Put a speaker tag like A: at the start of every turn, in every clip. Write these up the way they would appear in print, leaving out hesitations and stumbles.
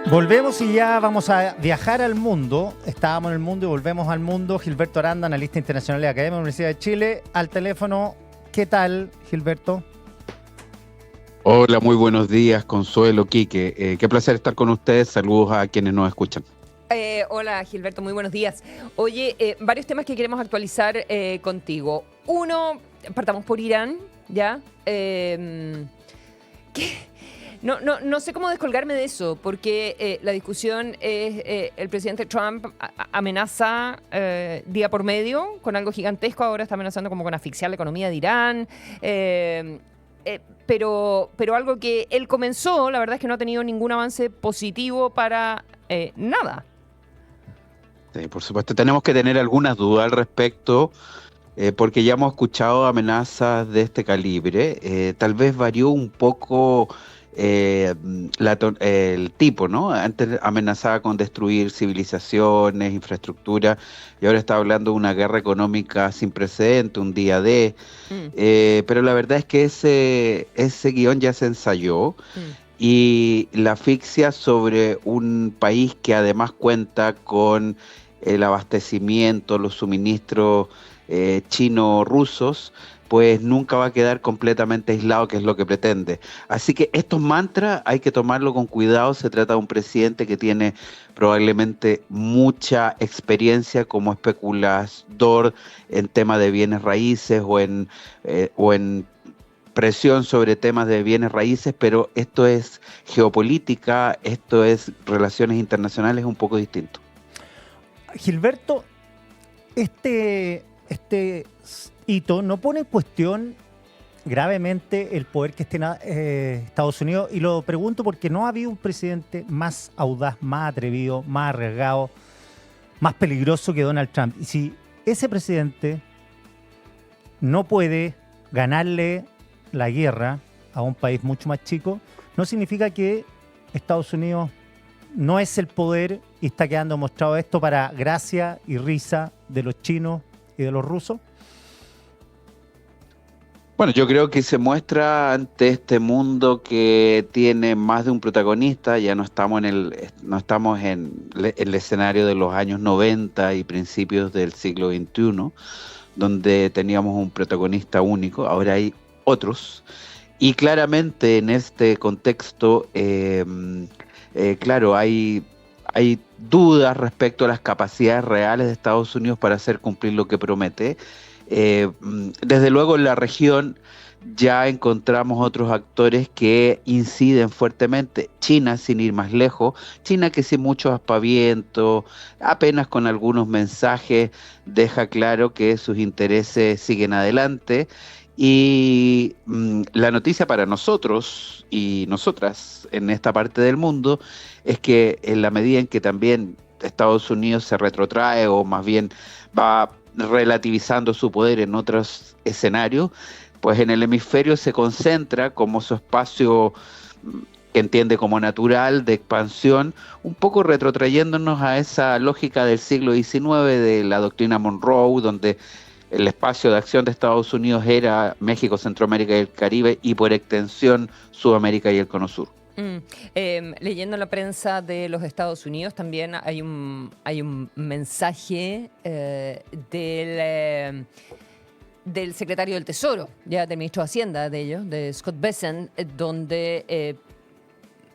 A: Volvemos y ya vamos a viajar al mundo. Estábamos en el mundo y volvemos al mundo. Gilberto Aranda, analista internacional de la Academia de la Universidad de Chile, al teléfono. ¿Qué tal, Gilberto?
B: Hola, muy buenos días, Consuelo, Quique. Qué placer estar con ustedes. Saludos a quienes nos escuchan.
C: Hola Gilberto, muy buenos días. Oye, varios temas que queremos actualizar contigo. Uno, partamos por Irán, ¿ya? No sé cómo descolgarme de eso, porque la discusión es el presidente Trump amenaza día por medio con algo gigantesco. Ahora está amenazando como con asfixiar la economía de Irán. Pero algo que él comenzó, la verdad es que no ha tenido ningún avance positivo para nada.
B: Sí, por supuesto, tenemos que tener algunas dudas al respecto, porque ya hemos escuchado amenazas de este calibre. Tal vez varió un poco el tipo, ¿no? Antes amenazaba con destruir civilizaciones, infraestructura, y ahora está hablando de una guerra económica sin precedente, un día D. Pero la verdad es que ese guión ya se ensayó. Y la asfixia sobre un país que además cuenta con el abastecimiento, los suministros chino-rusos, pues nunca va a quedar completamente aislado, que es lo que pretende. Así que estos mantras hay que tomarlo con cuidado. Se trata de un presidente que tiene probablemente mucha experiencia como especulador en temas de bienes raíces o en presión sobre temas de bienes raíces, pero esto es geopolítica, esto es relaciones internacionales, un poco distinto.
A: Gilberto, este hito no pone en cuestión gravemente el poder que tiene Estados Unidos, y lo pregunto porque no ha habido un presidente más audaz, más atrevido, más arriesgado, más peligroso que Donald Trump. Y si ese presidente no puede ganarle la guerra a un país mucho más chico, no significa que Estados Unidos no es el poder y está quedando mostrado esto para gracia y risa de los chinos y de los rusos.
B: Bueno, yo creo que se muestra ante este mundo que tiene más de un protagonista. Ya no estamos en el escenario de los años 90 y principios del siglo XXI, donde teníamos un protagonista único. Ahora hay otros. Y claramente en este contexto, claro, hay dudas respecto a las capacidades reales de Estados Unidos para hacer cumplir lo que promete. Desde luego en la región ya encontramos otros actores que inciden fuertemente. China, sin ir más lejos, China que sin mucho aspaviento, apenas con algunos mensajes, deja claro que sus intereses siguen adelante. Y la noticia para nosotros y nosotras en esta parte del mundo es que en la medida en que también Estados Unidos se retrotrae, o más bien va relativizando su poder en otros escenarios, pues en el hemisferio se concentra como su espacio que entiende como natural de expansión, un poco retrotrayéndonos a esa lógica del siglo XIX de la doctrina Monroe, donde el espacio de acción de Estados Unidos era México, Centroamérica y el Caribe, y por extensión Sudamérica y el Cono Sur.
C: Leyendo la prensa de los Estados Unidos también hay un mensaje del secretario del Tesoro, ya del ministro de Hacienda de ellos, de Scott Bessent, donde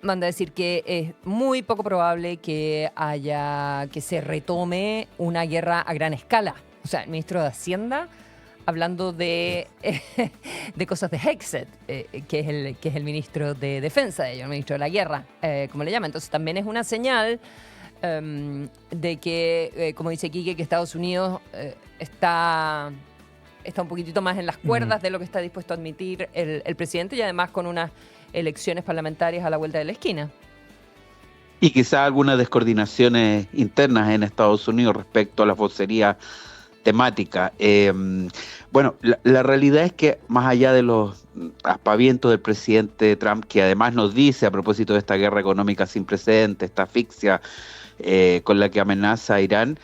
C: manda a decir que es muy poco probable que se retome una guerra a gran escala. O sea, el ministro de Hacienda hablando de cosas de Hexet, que es el ministro de Defensa de ellos, el ministro de la Guerra, como le llaman. Entonces también es una señal de que, como dice Quique, que Estados Unidos está un poquitito más en las cuerdas de lo que está dispuesto a admitir el presidente, y además con unas elecciones parlamentarias a la vuelta de la esquina.
B: Y quizá algunas descoordinaciones internas en Estados Unidos respecto a la vocería temática. Bueno, la realidad es que más allá de los aspavientos del presidente Trump, que además nos dice a propósito de esta guerra económica sin precedentes, esta asfixia con la que amenaza a Irán,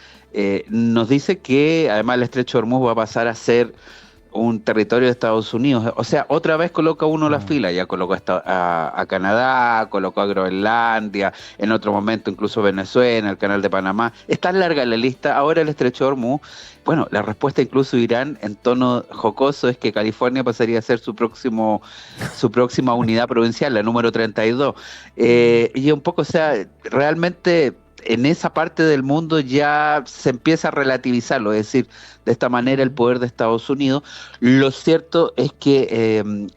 B: nos dice que además el estrecho de Hormuz va a pasar a ser un territorio de Estados Unidos. O sea, otra vez coloca uno la fila, ya colocó a Canadá, colocó a Groenlandia, en otro momento incluso Venezuela, el Canal de Panamá. Es tan larga la lista, ahora el Estrecho de Hormuz. Bueno, la respuesta incluso de Irán en tono jocoso es que California pasaría a ser su próxima unidad provincial, la número 32. Y un poco, o sea, realmente en esa parte del mundo ya se empieza a relativizarlo, es decir, de esta manera el poder de Estados Unidos. Lo cierto es que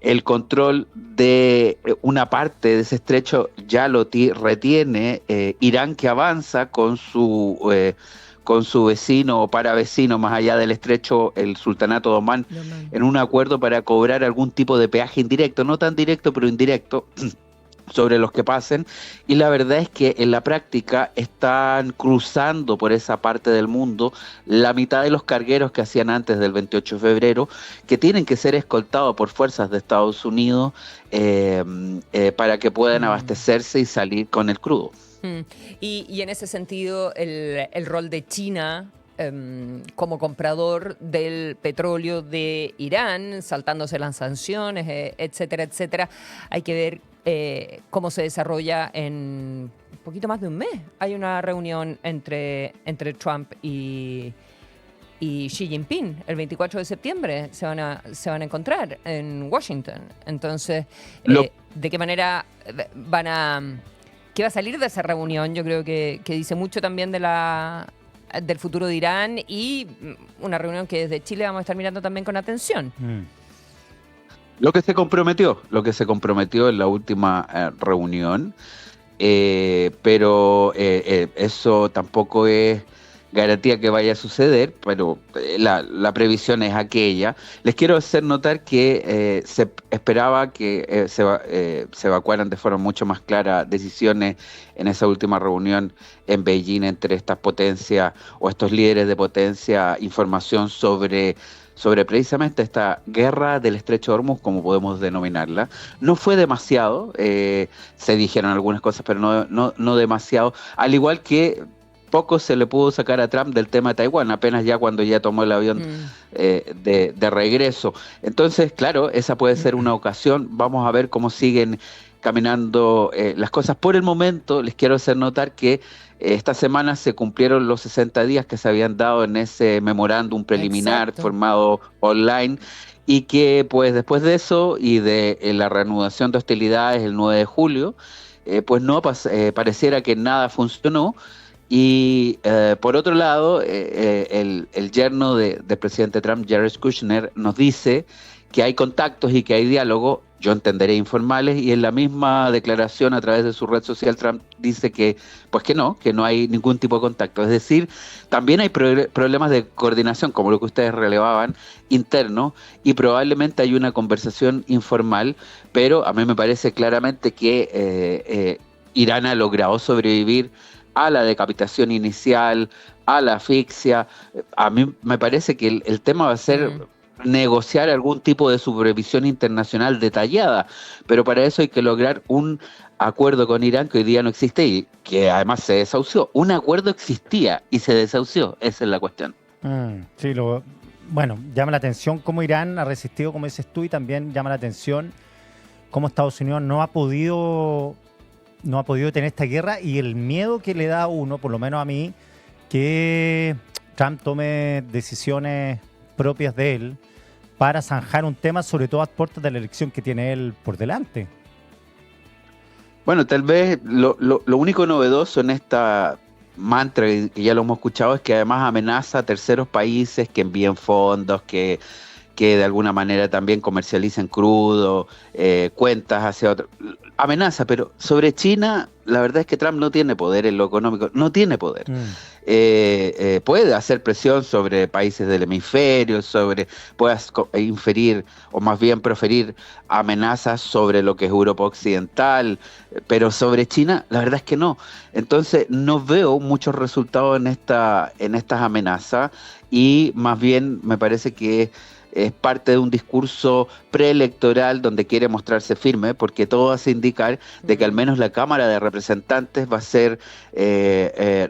B: el control de una parte de ese estrecho ya lo retiene Irán, que avanza con su vecino o paravecino más allá del estrecho, el Sultanato de Omán, en un acuerdo para cobrar algún tipo de peaje indirecto, no tan directo, pero indirecto, sobre los que pasen, y la verdad es que en la práctica están cruzando por esa parte del mundo la mitad de los cargueros que hacían antes del 28 de febrero, que tienen que ser escoltados por fuerzas de Estados Unidos para que puedan abastecerse y salir con el crudo.
C: Y en ese sentido, el rol de China como comprador del petróleo de Irán, saltándose las sanciones, etcétera, etcétera, hay que ver cómo se desarrolla en un poquito más de un mes. Hay una reunión entre Trump y Xi Jinping. El 24 de septiembre se van a encontrar en Washington. Entonces, ¿de qué manera qué va a salir de esa reunión? Yo creo que dice mucho también del futuro de Irán, y una reunión que desde Chile vamos a estar mirando también con atención.
B: Lo que se comprometió en la última reunión, pero eso tampoco es garantía que vaya a suceder, pero la previsión es aquella. Les quiero hacer notar que se esperaba que se evacuaran de forma mucho más clara decisiones en esa última reunión en Beijing entre estas potencias o estos líderes de potencia, información sobre precisamente esta guerra del Estrecho de Hormuz, como podemos denominarla. No fue demasiado, se dijeron algunas cosas, pero no demasiado, al igual que poco se le pudo sacar a Trump del tema de Taiwán, apenas ya cuando ya tomó el avión de regreso. Entonces, claro, esa puede ser una ocasión. Vamos a ver cómo siguen caminando las cosas. Por el momento, les quiero hacer notar que esta semana se cumplieron los 60 días que se habían dado en ese memorándum preliminar formado online, y que pues después de eso y de la reanudación de hostilidades el 9 de julio, pues no pareciera que nada funcionó. Y por otro lado, el yerno del presidente Trump, Jared Kushner, nos dice que hay contactos y que hay diálogo, yo entenderé informales, y en la misma declaración a través de su red social Trump dice que no hay ningún tipo de contacto. Es decir, también hay problemas de coordinación, como lo que ustedes relevaban, interno, y probablemente hay una conversación informal, pero a mí me parece claramente que Irán ha logrado sobrevivir a la decapitación inicial, a la asfixia. A mí me parece que el tema va a ser negociar algún tipo de supervisión internacional detallada, pero para eso hay que lograr un acuerdo con Irán que hoy día no existe y que además se desahució. Un acuerdo existía y se desahució, esa es la cuestión.
A: Sí, bueno, llama la atención cómo Irán ha resistido, como dices tú, y también llama la atención cómo Estados Unidos no ha podido tener esta guerra, y el miedo que le da a uno, por lo menos a mí, que Trump tome decisiones propias de él para zanjar un tema, sobre todo a puertas de la elección que tiene él por delante.
B: Bueno, tal vez lo único novedoso en esta mantra, que ya lo hemos escuchado, es que además amenaza a terceros países que envíen fondos, que de alguna manera también comercialicen crudo, cuentas hacia otros. Amenaza, pero sobre China, la verdad es que Trump no tiene poder en lo económico, no tiene poder. Puede hacer presión sobre países del hemisferio, puede inferir, o más bien proferir amenazas sobre lo que es Europa Occidental, pero sobre China, la verdad es que no. Entonces, no veo muchos resultados en estas amenazas, y más bien me parece que es parte de un discurso preelectoral donde quiere mostrarse firme, porque todo hace indicar de que al menos la Cámara de Representantes va a ser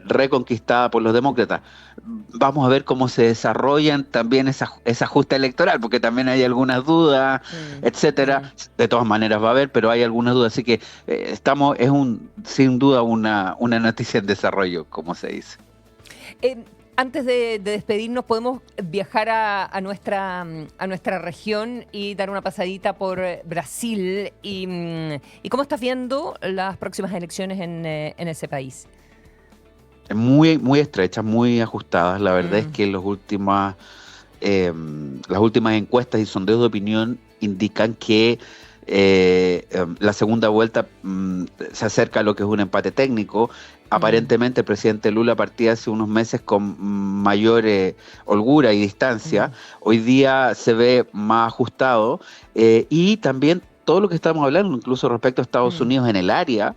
B: reconquistada por los demócratas. Vamos a ver cómo se desarrollan también esa justa electoral, porque también hay algunas dudas, etcétera. De todas maneras va a haber, pero hay algunas dudas, así que sin duda una noticia en desarrollo, como se dice.
C: Antes de despedirnos, ¿podemos viajar a nuestra región y dar una pasadita por Brasil? ¿Y cómo estás viendo las próximas elecciones en ese país?
B: Muy, muy estrechas, muy ajustadas. La verdad es que las últimas encuestas y sondeos de opinión indican que la segunda vuelta se acerca a lo que es un empate técnico. Aparentemente el presidente Lula partía hace unos meses con mayor holgura y distancia. Hoy día se ve más ajustado y también todo lo que estamos hablando, incluso respecto a Estados Unidos en el área,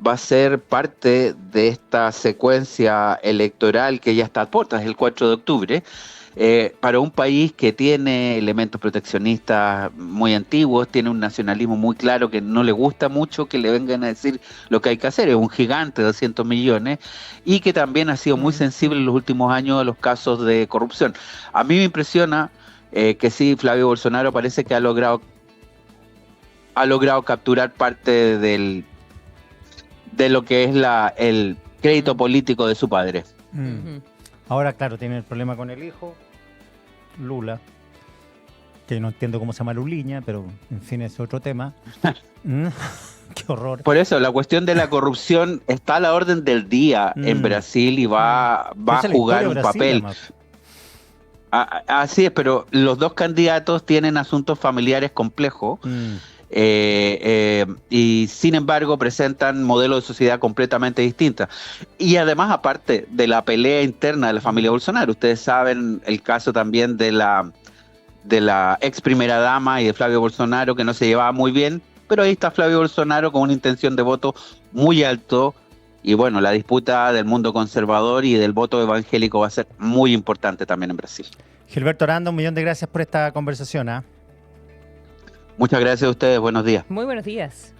B: va a ser parte de esta secuencia electoral que ya está a puertas, el 4 de octubre. Para un país que tiene elementos proteccionistas muy antiguos, tiene un nacionalismo muy claro que no le gusta mucho que le vengan a decir lo que hay que hacer, es un gigante de 200 millones y que también ha sido muy sensible en los últimos años a los casos de corrupción. A mí me impresiona que sí, Flavio Bolsonaro parece que ha logrado capturar parte de lo que es el crédito político de su padre.
A: Ahora, claro, tiene el problema con el hijo, Lula, que no entiendo cómo se llama Luliña, pero en fin, es otro tema. Qué horror.
B: Por eso, la cuestión de la corrupción está a la orden del día en Brasil y va a jugar un papel. Así es, pero los dos candidatos tienen asuntos familiares complejos. Y sin embargo presentan modelos de sociedad completamente distintas. Y además, aparte de la pelea interna de la familia Bolsonaro, ustedes saben el caso también de la ex primera dama y de Flavio Bolsonaro, que no se llevaba muy bien, pero ahí está Flavio Bolsonaro con una intención de voto muy alto. Y bueno, la disputa del mundo conservador y del voto evangélico va a ser muy importante también en Brasil.
A: Gilberto Aranda, un millón de gracias por esta conversación.
B: Muchas gracias a ustedes, buenos días.
C: Muy buenos días.